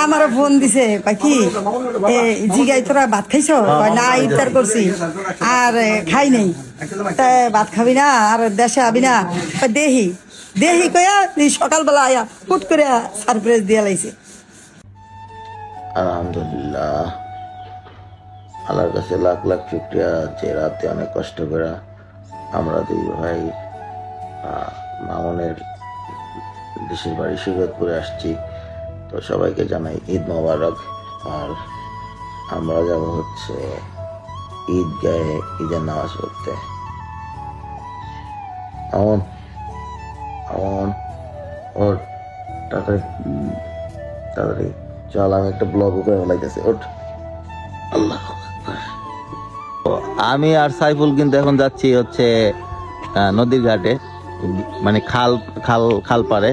আমার ফোন দিছে কি জিগাই তোরা ভাত খাইছ না ইফতার করছি আর খাই নাই ভাত খাবি না আর দেশে আবি না দেহি দেহি কয়া সকালবেলা আয়া হুট করে সারপ্রাইজ দিয়ে লাইছে। আলহামদুলিল্লাহ, আল্লাহর কাছে লাখ লাখ শুকরিয়া যে রাতে অনেক কষ্ট করে আমরা দুই ভাই মামুনের দেশের বাড়ি শরীয়তপুরে আসছি। তো সবাইকে জানাই ঈদ মোবারক। আর আমরা যাব হচ্ছে ঈদগাহে ঈদের নামাজ পড়তে। আমন আমন ওর তাড়াতাড়ি চল, আমি একটা ব্লগ করে লাগতেছে। ওঠ, আল্লাহ আমি আর সাইফুল কিন্তু এখন যাচ্ছি হচ্ছে নদীর ঘাটে, মানে খাল খাল খাল পারে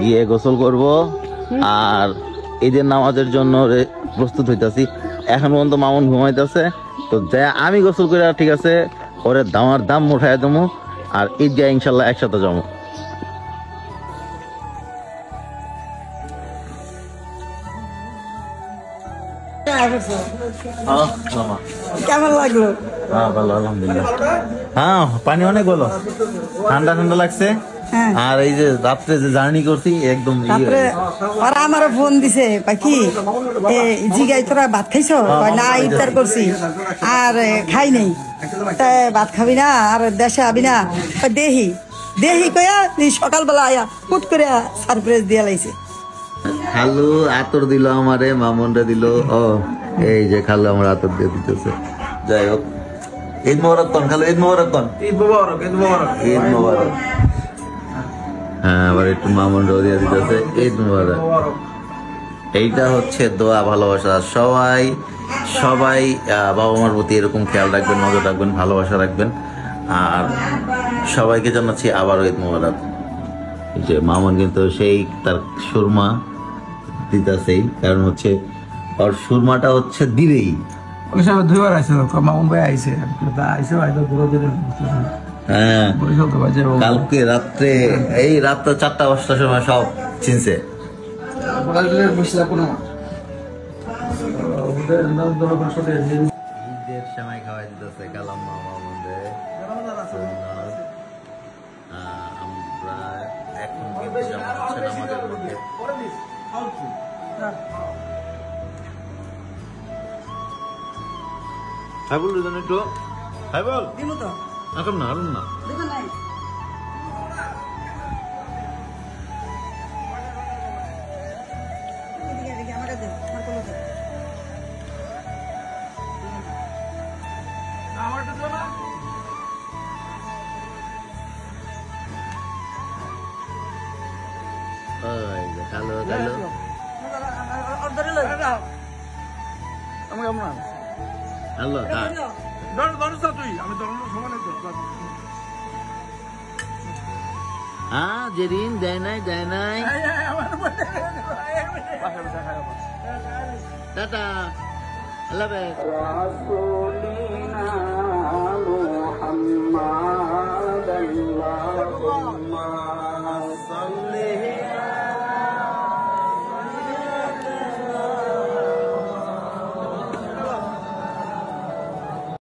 গিয়ে গোসল করব আর ঈদের নামাজের জন্য প্রস্তুত হইতাছি। এখন পর্যন্ত মামুন ঘুমাইতেছে, তো যাই আমি গোসল করে ঠিক আছে ওরে দামার দাম উঠাই দেবো আর ঈদগাহ ইনশাল্লাহ একসাথে যাবো। কেমন লাগলো? ভালো, আলহামদুলিল্লাহ। হ্যাঁ, পানি অনেক ভালো, ঠান্ডা ঠান্ডা লাগছে। আর এই যে রাত্রে যে জার্নি করছি একদম আর আমার ফোন দিছে কি জিগাই তোরা ভাত খাইছ না ইফতার করছি আর খাই নাই ভাত খাবি না আর দেশে আবি না দেহি দেহি কয়া সকালবেলা আয়া হুট করে সারপ্রাইজ দিয়ে লাইছে। খালু আতর দিল আমারে, মামুনটা দিল। ও এই যে খালু আমার আতর দিয়ে দিতেছে। যাই হোক, ঈদ মোবারক কন খালু, ঈদ মোবারক কন। ঈদ মোবারক, ঈদ মোবারক, ঈদ মোবারক। হ্যাঁ, আবার একটু মামুনটাও দিয়ে দিতেছে ঈদ মোবারক। এইটা হচ্ছে দোয়া, ভালোবাসা। সবাই সবাই বাবা মার প্রতি এরকম খেয়াল রাখবেন, নজর রাখবেন, ভালোবাসা রাখবেন। আর সবাইকে জানাচ্ছি আবারও ঈদ মোবারক। যে মামুন কিন্তু সেই তার সুরমা দিতেছেই, কারণ হচ্ছে ওর সুরমাটা হচ্ছে দিবেই। হ্যাঁ, কালকে রাত্রে এই রাত্রে 4টা-5টার সময় সব চিনছে। ঈদের সময় খাওয়াই দিতেছে কালাম মামা মন্দিরে। আমরা এখন কিন্তু যেমন হচ্ছে আমাদের মধ্যে হাই বল একটু, হাই বল এখন না আরুন না হ্যালো হ্যালো হ্যাঁ, যেদিন দেয় নাই দেয় নাই। টাটা, আল্লাহ হাফেজ।